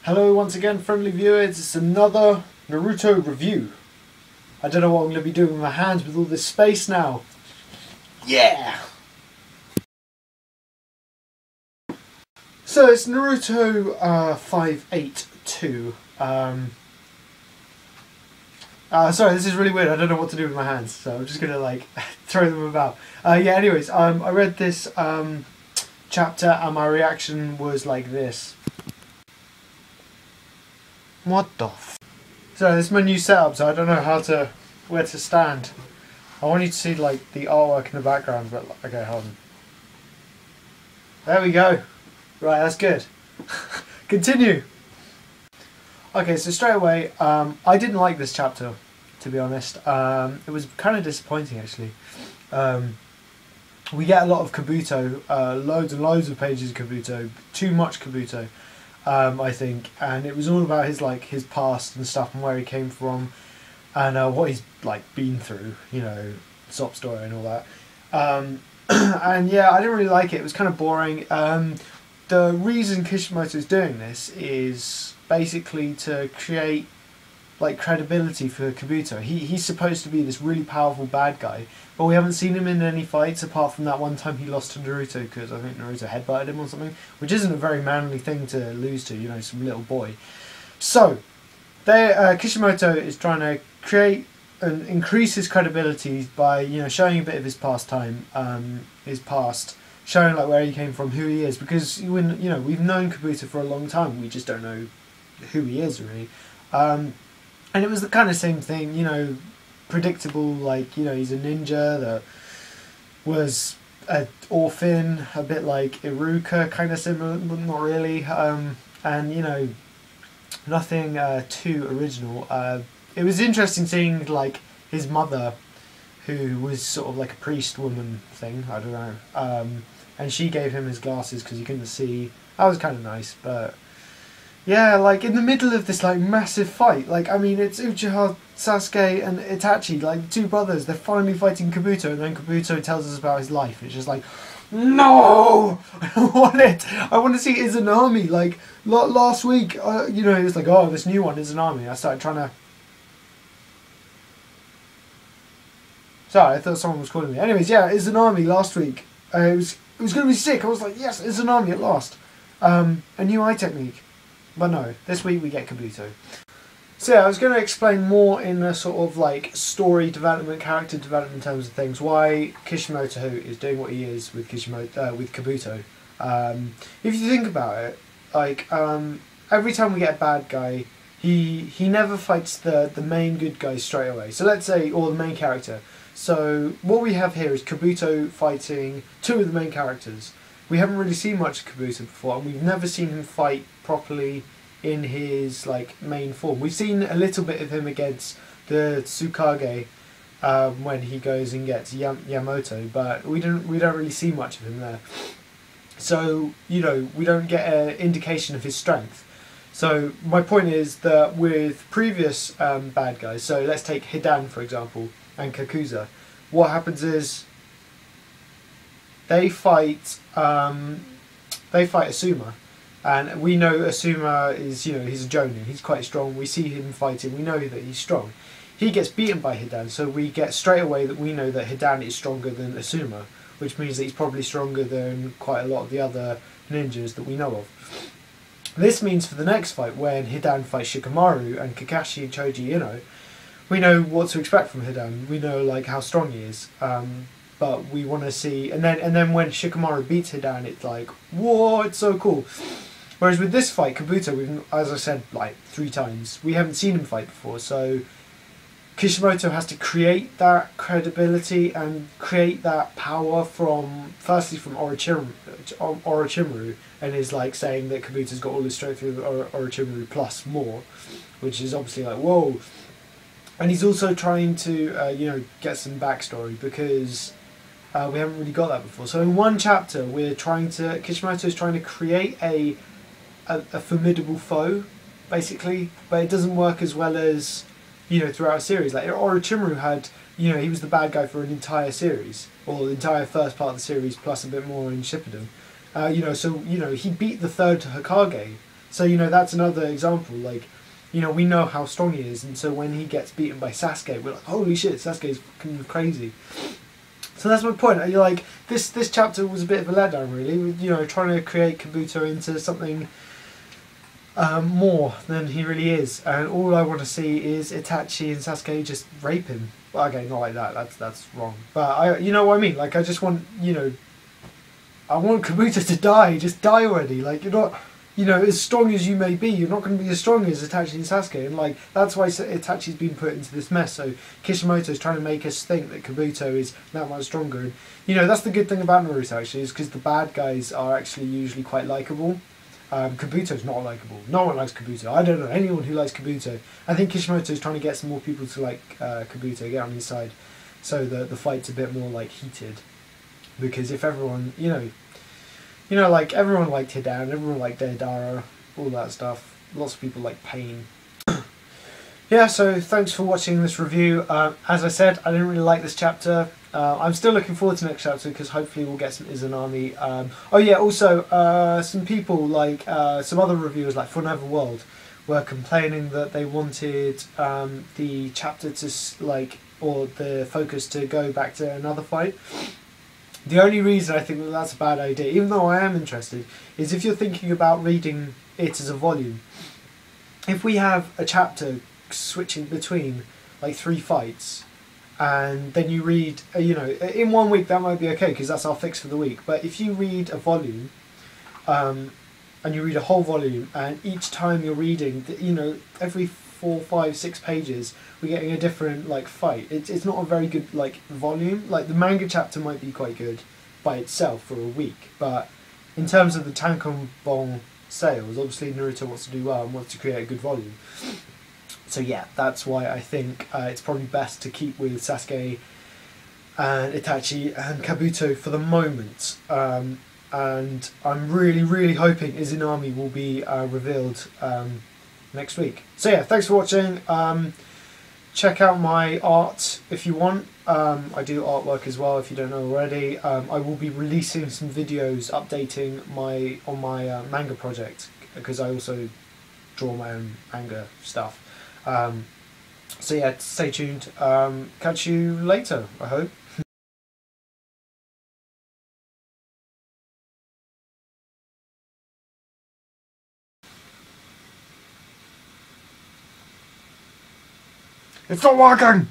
Hello once again, friendly viewers. It's another Naruto review. I don't know what I'm going to be doing with my hands with all this space now. Yeah! So it's Naruto 582. Sorry, this is really weird. I don't know what to do with my hands, so I'm just going to throw them about. Anyways, I read this chapter and my reaction was like this. What the f? So this is my new setup, so I don't know where to stand. I want you to see the artwork in the background, but okay, hold on. There we go. Right, that's good. Continue. Okay, so straight away, I didn't like this chapter, to be honest. It was kind of disappointing actually. We get a lot of Kabuto, loads and loads of pages of Kabuto, too much Kabuto. I think, and it was all about his past and stuff and where he came from and what he's been through, sob story and all that. And yeah, I didn't really like it. It was kind of boring. The reason Kishimoto is doing this is basically to create credibility for Kabuto. He's supposed to be this really powerful bad guy, but we haven't seen him in any fights apart from that one time he lost to Naruto because I think Naruto headbutted him or something, which isn't a very manly thing to lose to, some little boy. So, Kishimoto is trying to create and increase his credibility by showing a bit of his pastime, his past, showing where he came from, who he is, because we've known Kabuto for a long time, we just don't know who he is really. And it was the kind of same thing, predictable, he's a ninja that was an orphan, a bit like Iruka, kind of similar, but not really, and, nothing too original. It was interesting seeing, his mother, who was sort of like a priest woman thing, I don't know, and she gave him his glasses because he couldn't see. That was kind of nice, but yeah, in the middle of this massive fight, I mean, it's Uchiha, Sasuke and Itachi, two brothers, they're finally fighting Kabuto, and then Kabuto tells us about his life. It's just no! I don't want it! I want to see Izanami, last week, it was oh, this new one, Izanami. I started trying to... Sorry, I thought someone was calling me. Anyways, yeah, Izanami last week. It was going to be sick. I was like, yes, Izanami at last. A new eye technique. But no, this week we get Kabuto. So yeah, I was going to explain more in a sort of story development, character development terms of things, why Kishimoto is doing what he is with Kabuto. If you think about it, every time we get a bad guy, he never fights the main good guy straight away. So let's say, or the main character. So what we have here is Kabuto fighting two of the main characters. We haven't really seen much of Kabuto before, and we've never seen him fight properly in his main form. We've seen a little bit of him against the Tsukage when he goes and gets Yamato, but we don't really see much of him there. So we don't get an indication of his strength. So my point is that with previous bad guys, so let's take Hidan for example and Kakuza, what happens is they fight Asuma, and we know Asuma is, he's a jonin, he's quite strong, we see him fighting, we know that he's strong. He gets beaten by Hidan, so we get straight away that we know that Hidan is stronger than Asuma, which means that he's probably stronger than quite a lot of the other ninjas that we know of. This means for the next fight, when Hidan fights Shikamaru and Kakashi and Choji, we know what to expect from Hidan, we know how strong he is. But we want to see, and then when Shikamaru beats Hidan, it's whoa, it's so cool. Whereas with this fight, Kabuto, we've, as I said 3 times, we haven't seen him fight before, so Kishimoto has to create that credibility and create that power firstly from Orochimaru, and is saying that Kabuto's got all his strength through Orochimaru plus more, which is obviously whoa. And he's also trying to get some backstory, because we haven't really got that before. So in one chapter, Kishimoto is trying to create a formidable foe, basically, but it doesn't work as well as throughout a series. Orochimaru had, he was the bad guy for an entire series, or the entire first part of the series plus a bit more in Shippuden. So he beat the third Hokage. So, you know, that's another example. Like, you know, we know how strong he is, and so when he gets beaten by Sasuke, we're like, holy shit, Sasuke's fucking crazy. So that's my point. You're like, this chapter was a bit of a letdown, really. You know, trying to create Kabuto into something more than he really is, and all I want to see is Itachi and Sasuke just rape him. Well, okay, not like that. That's wrong. But you know what I mean. Like, I just want, you know, I want Kabuto to die. Just die already. Like, you're not, you know, as strong as you may be, you're not going to be as strong as Itachi and Sasuke. And like, that's why Itachi's been put into this mess. So Kishimoto's trying to make us think that Kabuto is that much stronger. And you know, that's the good thing about Naruto actually, is because the bad guys are actually usually quite likable. Kabuto's not likable. No one likes Kabuto. I don't know anyone who likes Kabuto. I think Kishimoto's trying to get some more people to like Kabuto, get on his side, so that the fight's a bit more like heated. Because if everyone, you know, like everyone liked Hidan, everyone liked Deidara, all that stuff. Lots of people like Pain. Yeah, so thanks for watching this review. As I said, I didn't really like this chapter. I'm still looking forward to the next chapter because hopefully we'll get some izanami. Oh yeah, also some people like some other reviewers like Forever World were complaining that they wanted the chapter to or the focus to go back to another fight. The only reason I think that that's a bad idea, even though I am interested, is if you're thinking about reading it as a volume. If we have a chapter switching between like 3 fights, and then you read, you know, in 1 week that might be okay because that's our fix for the week. But if you read a volume, and you read a whole volume, and each time you're reading, you know, every 4, 5, 6 pages, we're getting a different like fight. It's not a very good like volume. Like the manga chapter might be quite good by itself for a week, but in terms of the tankobon sales, obviously Naruto wants to do well and wants to create a good volume. So yeah, that's why I think it's probably best to keep with Sasuke and Itachi and Kabuto for the moment. And I'm really hoping Izanami will be revealed next week. So yeah, thanks for watching. Check out my art if you want. I do artwork as well if you don't know already. I will be releasing some videos updating my manga project because I also draw my own manga stuff. So yeah, stay tuned. Catch you later, I hope. It's not working!